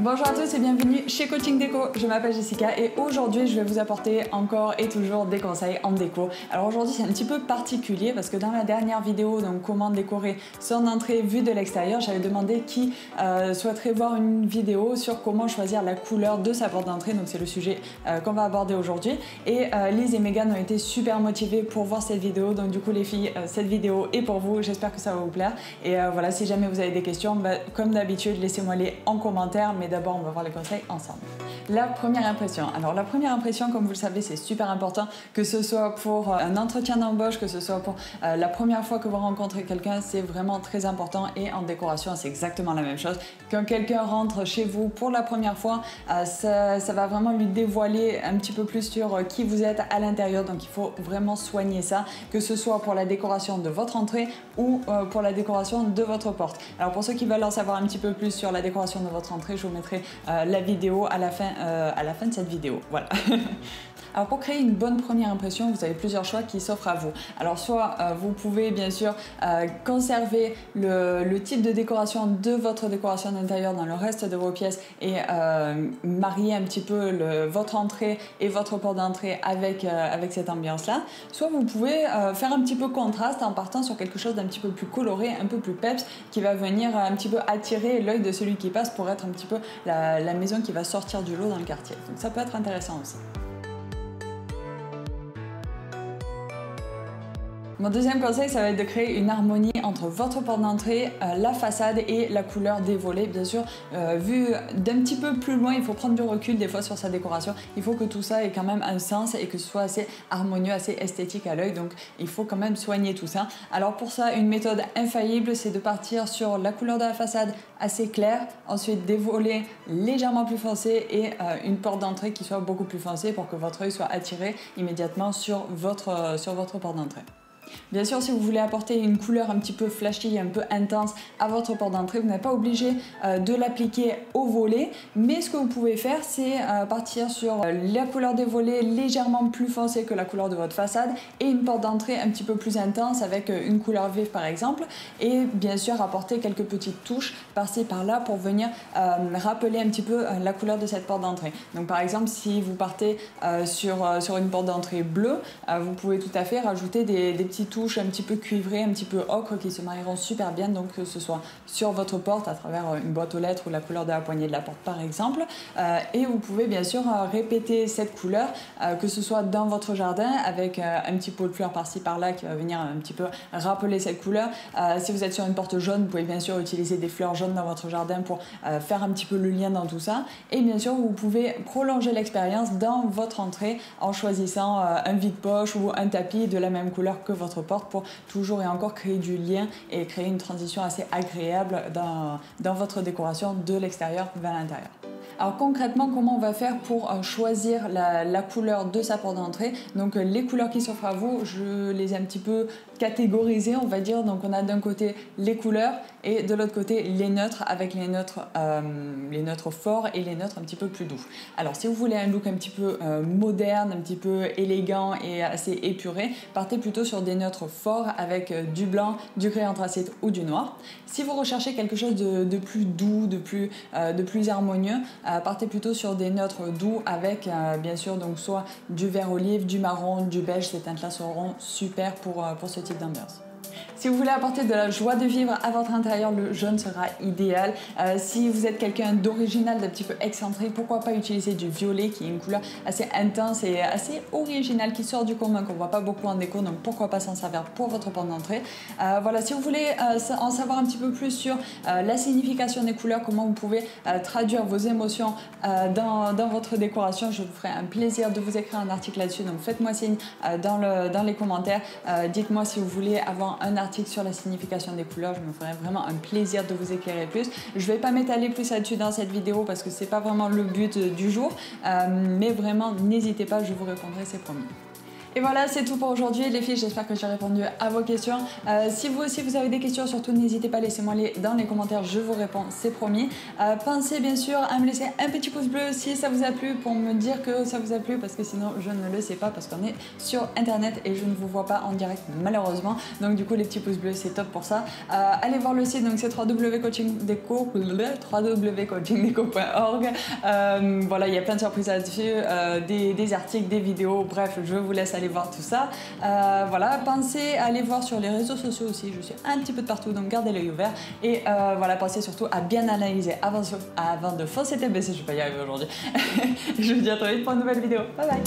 Bonjour à tous et bienvenue chez Coaching Déco. Je m'appelle Jessica et aujourd'hui je vais vous apporter encore et toujours des conseils en déco. Alors aujourd'hui c'est un petit peu particulier parce que dans la dernière vidéo, donc comment décorer son entrée vue de l'extérieur, j'avais demandé qui souhaiterait voir une vidéo sur comment choisir la couleur de sa porte d'entrée. Donc c'est le sujet qu'on va aborder aujourd'hui. Et Lise et Megan ont été super motivées pour voir cette vidéo. Donc du coup les filles, cette vidéo est pour vous. J'espère que ça va vous plaire. Et voilà, si jamais vous avez des questions, comme d'habitude, laissez-moi les en commentaire. Mais d'abord, on va voir les conseils ensemble. La première impression. Alors la première impression, comme vous le savez, c'est super important, que ce soit pour un entretien d'embauche, que ce soit pour la première fois que vous rencontrez quelqu'un, c'est vraiment très important. Et en décoration, c'est exactement la même chose. Quand quelqu'un rentre chez vous pour la première fois, ça va vraiment lui dévoiler un petit peu plus sur qui vous êtes à l'intérieur. Donc il faut vraiment soigner ça, que ce soit pour la décoration de votre entrée ou pour la décoration de votre porte. Alors pour ceux qui veulent en savoir un petit peu plus sur la décoration de votre entrée, je vous mettrai la vidéo à la fin de cette vidéo. Voilà. Alors pour créer une bonne première impression, vous avez plusieurs choix qui s'offrent à vous. Alors soit vous pouvez bien sûr conserver le type de décoration de votre décoration d'intérieur dans le reste de vos pièces et marier un petit peu votre entrée et votre porte d'entrée avec cette ambiance-là. Soit vous pouvez faire un petit peu contraste en partant sur quelque chose d'un petit peu plus coloré, un peu plus peps, qui va venir un petit peu attirer l'œil de celui qui passe pour être un petit peu la maison qui va sortir du lot dans le quartier. Donc ça peut être intéressant aussi. Mon deuxième conseil, ça va être de créer une harmonie entre votre porte d'entrée, la façade et la couleur des volets. Bien sûr, vu d'un petit peu plus loin, il faut prendre du recul des fois sur sa décoration. Il faut que tout ça ait quand même un sens et que ce soit assez harmonieux, assez esthétique à l'œil. Donc, il faut quand même soigner tout ça. Alors pour ça, une méthode infaillible, c'est de partir sur la couleur de la façade assez claire, ensuite des volets légèrement plus foncés et une porte d'entrée qui soit beaucoup plus foncée pour que votre œil soit attiré immédiatement sur votre porte d'entrée. Bien sûr, si vous voulez apporter une couleur un petit peu flashy, un peu intense à votre porte d'entrée, vous n'êtes pas obligé de l'appliquer au volet, mais ce que vous pouvez faire, c'est partir sur la couleur des volets légèrement plus foncée que la couleur de votre façade et une porte d'entrée un petit peu plus intense avec une couleur vive par exemple, et bien sûr apporter quelques petites touches par-ci par-là pour venir rappeler un petit peu la couleur de cette porte d'entrée. Donc par exemple, si vous partez sur une porte d'entrée bleue, vous pouvez tout à fait rajouter des petites touches un petit peu cuivrées, un petit peu ocre qui se marieront super bien, donc que ce soit sur votre porte à travers une boîte aux lettres ou la couleur de la poignée de la porte par exemple. Et vous pouvez bien sûr répéter cette couleur, que ce soit dans votre jardin avec un petit pot de fleurs par-ci par-là qui va venir un petit peu rappeler cette couleur. Si vous êtes sur une porte jaune, vous pouvez bien sûr utiliser des fleurs jaunes dans votre jardin pour faire un petit peu le lien dans tout ça. Et bien sûr, vous pouvez prolonger l'expérience dans votre entrée en choisissant un vide-poche ou un tapis de la même couleur que votre porte pour toujours et encore créer du lien et créer une transition assez agréable dans votre décoration de l'extérieur vers l'intérieur. Alors concrètement, comment on va faire pour choisir la couleur de sa porte d'entrée? Donc les couleurs qui s'offrent à vous, je les ai un petit peu catégorisées, on va dire. Donc on a d'un côté les couleurs et de l'autre côté les neutres, avec les neutres forts et les neutres un petit peu plus doux. Alors si vous voulez un look un petit peu moderne, un petit peu élégant et assez épuré, partez plutôt sur des neutres forts avec du blanc, du gris anthracite ou du noir. Si vous recherchez quelque chose de plus doux, de plus harmonieux, partez plutôt sur des neutres doux avec bien sûr donc soit du vert olive, du marron, du beige. Ces teintes là seront super pour ce type d'ambiance. Si vous voulez apporter de la joie de vivre à votre intérieur, le jaune sera idéal. Si vous êtes quelqu'un d'original, d'un petit peu excentrique, pourquoi pas utiliser du violet qui est une couleur assez intense et assez originale qui sort du commun, qu'on ne voit pas beaucoup en déco, donc pourquoi pas s'en servir pour votre porte d'entrée. Voilà, si vous voulez en savoir un petit peu plus sur la signification des couleurs, comment vous pouvez traduire vos émotions dans votre décoration, je vous ferai un plaisir de vous écrire un article là-dessus, donc faites-moi signe dans les commentaires. Dites-moi si vous voulez avoir un article sur la signification des couleurs, je me ferai vraiment un plaisir de vous éclairer plus. Je vais pas m'étaler plus là-dessus dans cette vidéo parce que c'est pas vraiment le but du jour, mais vraiment n'hésitez pas, je vous répondrai, c'est promis. Et voilà, c'est tout pour aujourd'hui les filles, j'espère que j'ai répondu à vos questions. Si vous aussi vous avez des questions, surtout n'hésitez pas, laissez-moi les dans les commentaires, je vous réponds, c'est promis. Pensez bien sûr à me laisser un petit pouce bleu si ça vous a plu pour me dire que ça vous a plu, parce que sinon je ne le sais pas, parce qu'on est sur internet et je ne vous vois pas en direct malheureusement. Donc du coup les petits pouces bleus c'est top pour ça. Allez voir le site, donc c'est www.coachingdeco.org. Voilà, il y a plein de surprises là-dessus, des articles, des vidéos, bref, je vous laisse aller voir tout ça. Voilà, pensez à aller voir sur les réseaux sociaux aussi, je suis un petit peu de partout, donc gardez l'œil ouvert. Et voilà, pensez surtout à bien analyser avant de foncer tête baissée, je vais pas y arriver aujourd'hui. Je vous dis à très vite pour une nouvelle vidéo. Bye bye.